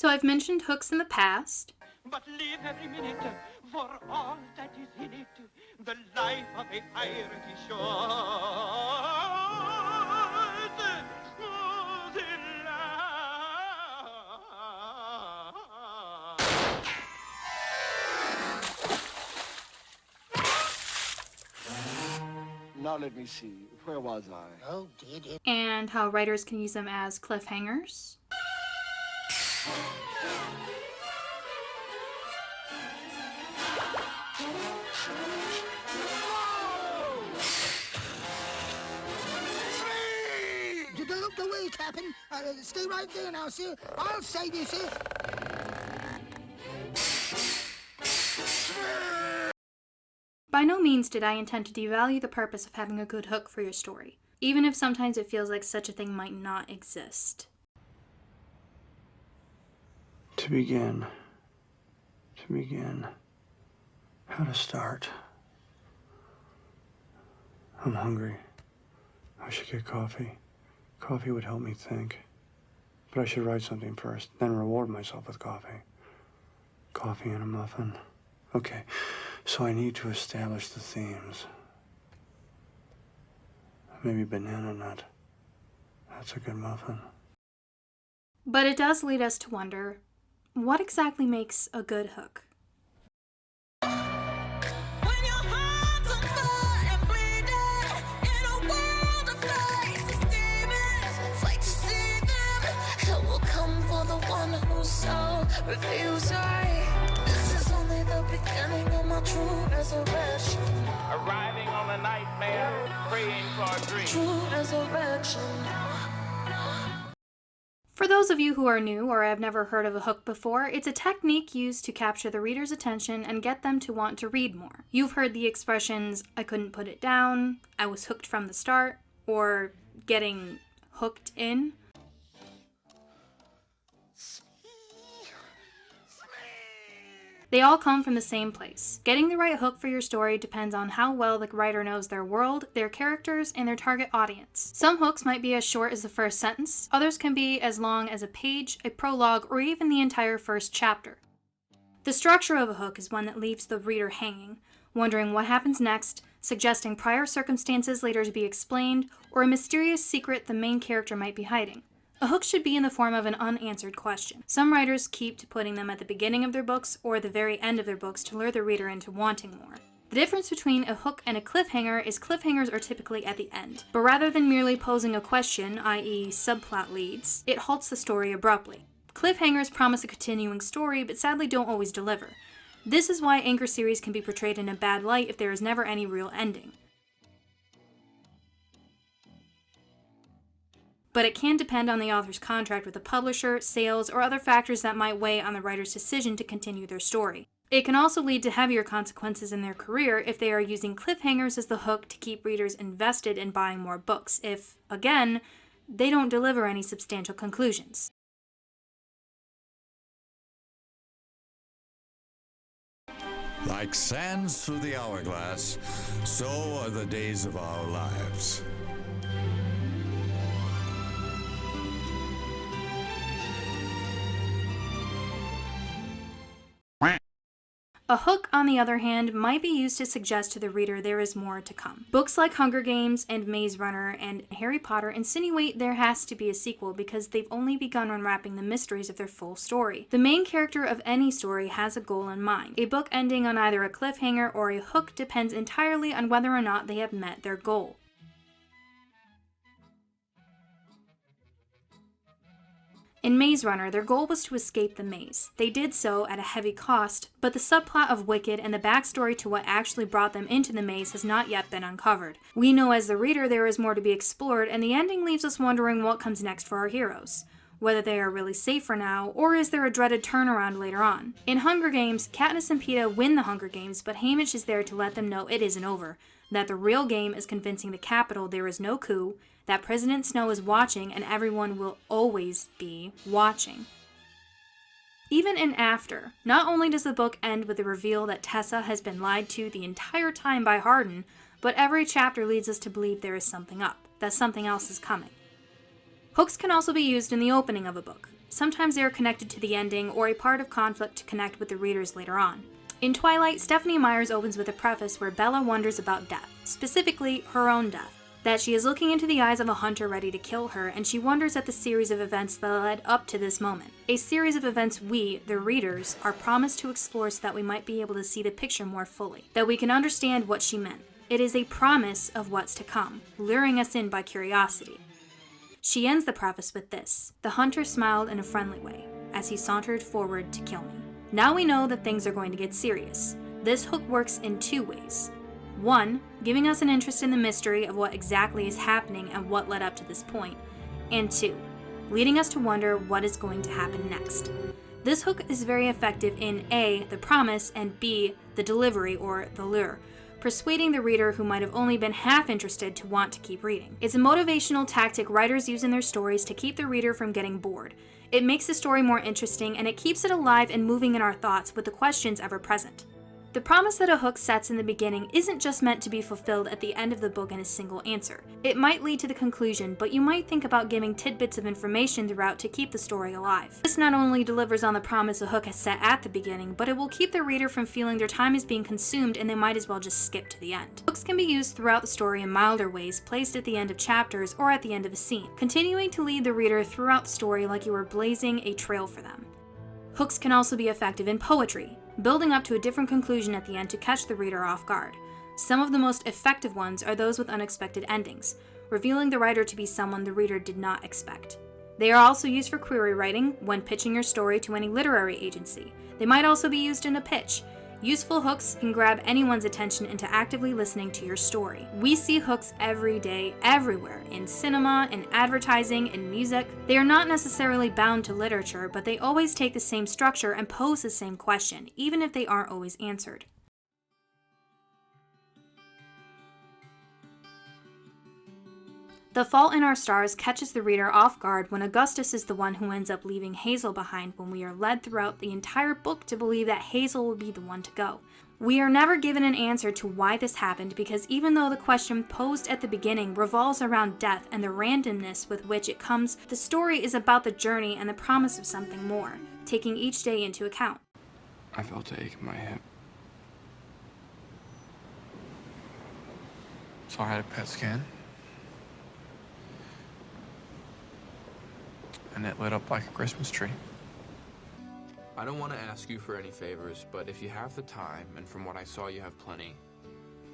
So I've mentioned hooks in the past. But live every minute for all that is in it, the life of a pirate is short. Oh, the Now let me see. Where was I? Oh, did it? And how writers can use them as cliffhangers. Don't go away, Captain. Stay right there now, sir. I'll save you, sir. By no means did I intend to devalue the purpose of having a good hook for your story, even if sometimes it feels like such a thing might not exist. To begin, how to start. I'm hungry. I should get coffee. Coffee would help me think. But I should write something first, then reward myself with coffee. Coffee and a muffin. Okay, so I need to establish the themes. Maybe banana nut. That's a good muffin. But it does lead us to wonder, what exactly makes a good hook? Refuse I. This is only the beginning of my true resurrection. Arriving on the nightmare, praying for a dream. True resurrection. For those of you who are new or have never heard of a hook before, it's a technique used to capture the reader's attention and get them to want to read more. You've heard the expressions, I couldn't put it down, I was hooked from the start, or getting hooked in. They all come from the same place. Getting the right hook for your story depends on how well the writer knows their world, their characters, and their target audience. Some hooks might be as short as the first sentence, others can be as long as a page, a prologue, or even the entire first chapter. The structure of a hook is one that leaves the reader hanging, wondering what happens next, suggesting prior circumstances later to be explained, or a mysterious secret the main character might be hiding. A hook should be in the form of an unanswered question. Some writers keep to putting them at the beginning of their books or the very end of their books to lure the reader into wanting more. The difference between a hook and a cliffhanger is cliffhangers are typically at the end, but rather than merely posing a question, i.e. subplot leads, it halts the story abruptly. Cliffhangers promise a continuing story, but sadly don't always deliver. This is why anchor series can be portrayed in a bad light if there is never any real ending. But it can depend on the author's contract with the publisher, sales, or other factors that might weigh on the writer's decision to continue their story. It can also lead to heavier consequences in their career if they are using cliffhangers as the hook to keep readers invested in buying more books, if, again, they don't deliver any substantial conclusions. Like sands through the hourglass, so are the days of our lives. A hook, on the other hand, might be used to suggest to the reader there is more to come. Books like Hunger Games and Maze Runner and Harry Potter insinuate there has to be a sequel because they've only begun unwrapping the mysteries of their full story. The main character of any story has a goal in mind. A book ending on either a cliffhanger or a hook depends entirely on whether or not they have met their goal. In Maze Runner, their goal was to escape the maze. They did so at a heavy cost, but the subplot of Wicked and the backstory to what actually brought them into the maze has not yet been uncovered. We know as the reader there is more to be explored, and the ending leaves us wondering what comes next for our heroes. Whether they are really safe for now, or is there a dreaded turnaround later on? In Hunger Games, Katniss and Peeta win the Hunger Games, but Haymitch is there to let them know it isn't over, that the real game is convincing the Capitol there is no coup, that President Snow is watching and everyone will always be watching. Even in After, not only does the book end with the reveal that Tessa has been lied to the entire time by Hardin, but every chapter leads us to believe there is something up, that something else is coming. Hooks can also be used in the opening of a book. sometimes they are connected to the ending or a part of conflict to connect with the readers later on. In Twilight, Stephanie Meyer's opens with a preface where Bella wonders about death, specifically her own death. That she is looking into the eyes of a hunter ready to kill her, and she wonders at the series of events that led up to this moment. A series of events we, the readers, are promised to explore so that we might be able to see the picture more fully, that we can understand what she meant. It is a promise of what's to come, luring us in by curiosity. She ends the preface with this: "The hunter smiled in a friendly way, as he sauntered forward to kill me." Now we know that things are going to get serious. This hook works in two ways. One, giving us an interest in the mystery of what exactly is happening and what led up to this point. And two, leading us to wonder what is going to happen next. This hook is very effective in A, the promise, and B, the delivery or the lure, persuading the reader who might have only been half interested to want to keep reading. It's a motivational tactic writers use in their stories to keep the reader from getting bored. It makes the story more interesting, and it keeps it alive and moving in our thoughts with the questions ever present. The promise that a hook sets in the beginning isn't just meant to be fulfilled at the end of the book in a single answer. It might lead to the conclusion, but you might think about giving tidbits of information throughout to keep the story alive. This not only delivers on the promise a hook has set at the beginning, but it will keep the reader from feeling their time is being consumed and they might as well just skip to the end. Hooks can be used throughout the story in milder ways, placed at the end of chapters or at the end of a scene, continuing to lead the reader throughout the story like you were blazing a trail for them. Hooks can also be effective in poetry, building up to a different conclusion at the end to catch the reader off guard. Some of the most effective ones are those with unexpected endings, revealing the writer to be someone the reader did not expect. They are also used for query writing when pitching your story to any literary agency. They might also be used in a pitch. Useful hooks can grab anyone's attention into actively listening to your story. We see hooks every day, everywhere, in cinema, in advertising, in music. They are not necessarily bound to literature, but they always take the same structure and pose the same question, even if they aren't always answered. The Fault in Our Stars catches the reader off guard when Augustus is the one who ends up leaving Hazel behind, when we are led throughout the entire book to believe that Hazel will be the one to go. We are never given an answer to why this happened, because even though the question posed at the beginning revolves around death and the randomness with which it comes, the story is about the journey and the promise of something more, taking each day into account. I felt an ache in my hip. So I had a PET scan. And it lit up like a Christmas tree. I don't want to ask you for any favors, but if you have the time, and from what I saw you have plenty,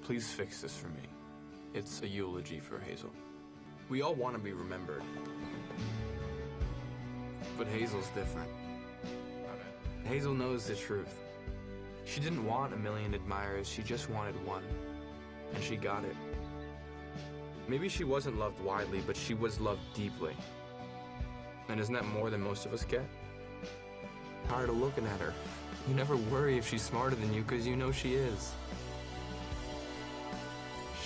please fix this for me. It's a eulogy for Hazel. We all want to be remembered. But Hazel's different. Hazel knows the truth. She didn't want a million admirers, she just wanted one. And she got it. Maybe she wasn't loved widely, but she was loved deeply. And isn't that more than most of us get? Tired of looking at her. You never worry if she's smarter than you, because you know she is.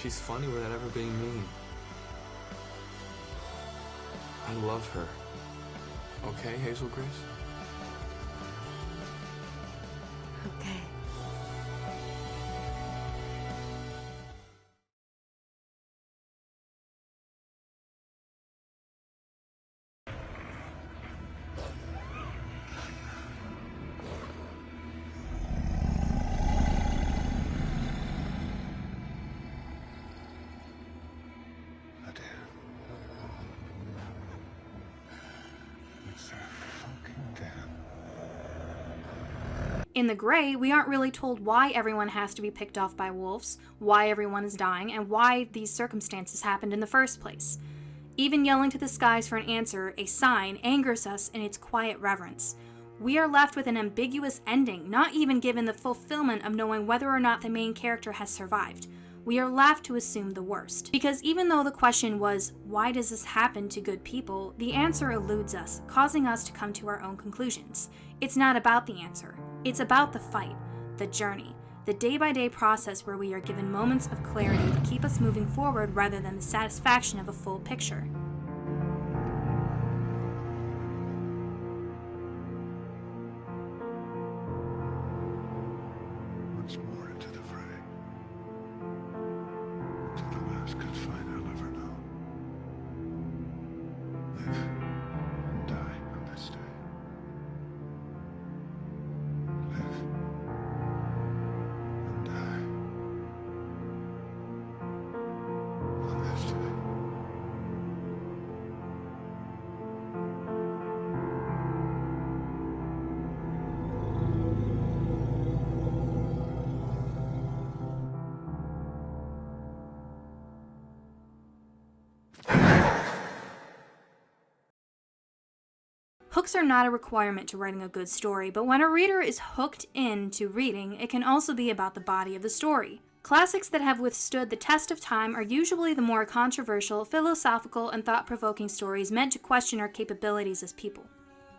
She's funny without ever being mean. I love her. Okay, Hazel Grace? Okay. In The Grey, we aren't really told why everyone has to be picked off by wolves, why everyone is dying, and why these circumstances happened in the first place. Even yelling to the skies for an answer, a sign, angers us in its quiet reverence. We are left with an ambiguous ending, not even given the fulfillment of knowing whether or not the main character has survived. We are left to assume the worst. Because even though the question was, why does this happen to good people, the answer eludes us, causing us to come to our own conclusions. It's not about the answer. It's about the fight, the journey, the day-by-day process where we are given moments of clarity to keep us moving forward rather than the satisfaction of a full picture. Once more into the fray. To the last confine I'll ever know. Live and die on this day. Hooks are not a requirement to writing a good story, but when a reader is hooked into reading, it can also be about the body of the story. Classics that have withstood the test of time are usually the more controversial, philosophical, and thought-provoking stories meant to question our capabilities as people,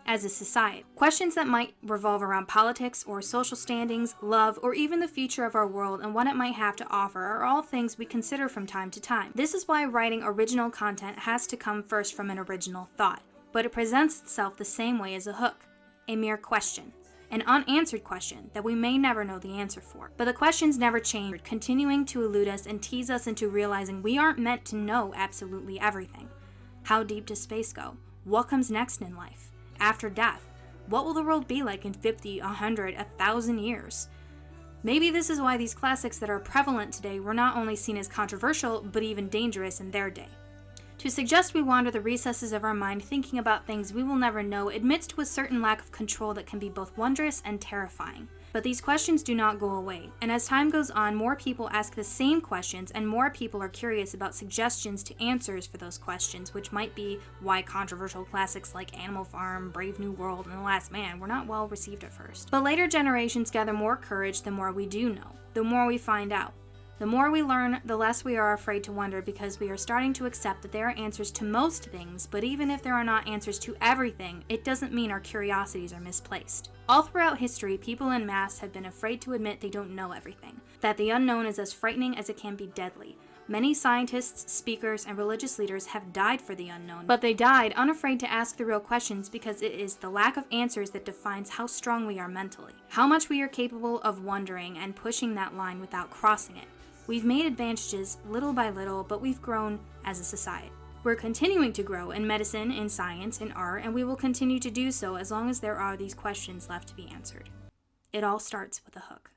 as a society. Questions that might revolve around politics or social standings, love, or even the future of our world and what it might have to offer are all things we consider from time to time. This is why writing original content has to come first from an original thought, but it presents itself the same way as a hook, a mere question. An unanswered question that we may never know the answer for. But the questions never change, continuing to elude us and tease us into realizing we aren't meant to know absolutely everything. How deep does space go? What comes next in life? After death? What will the world be like in 50, 100, 1,000 years? Maybe this is why these classics that are prevalent today were not only seen as controversial, but even dangerous in their day. To suggest we wander the recesses of our mind thinking about things we will never know admits to a certain lack of control that can be both wondrous and terrifying. But these questions do not go away, and as time goes on, more people ask the same questions and more people are curious about suggestions to answers for those questions, which might be why controversial classics like Animal Farm, Brave New World, and The Last Man were not well received at first. But later generations gather more courage the more we do know, the more we find out. The more we learn, the less we are afraid to wonder because we are starting to accept that there are answers to most things, but even if there are not answers to everything, it doesn't mean our curiosities are misplaced. All throughout history, people en masse have been afraid to admit they don't know everything, that the unknown is as frightening as it can be deadly. Many scientists, speakers, and religious leaders have died for the unknown, but they died unafraid to ask the real questions because it is the lack of answers that defines how strong we are mentally, how much we are capable of wondering and pushing that line without crossing it. We've made advantages little by little, but we've grown as a society. We're continuing to grow in medicine, in science, in art, and we will continue to do so as long as there are these questions left to be answered. It all starts with a hook.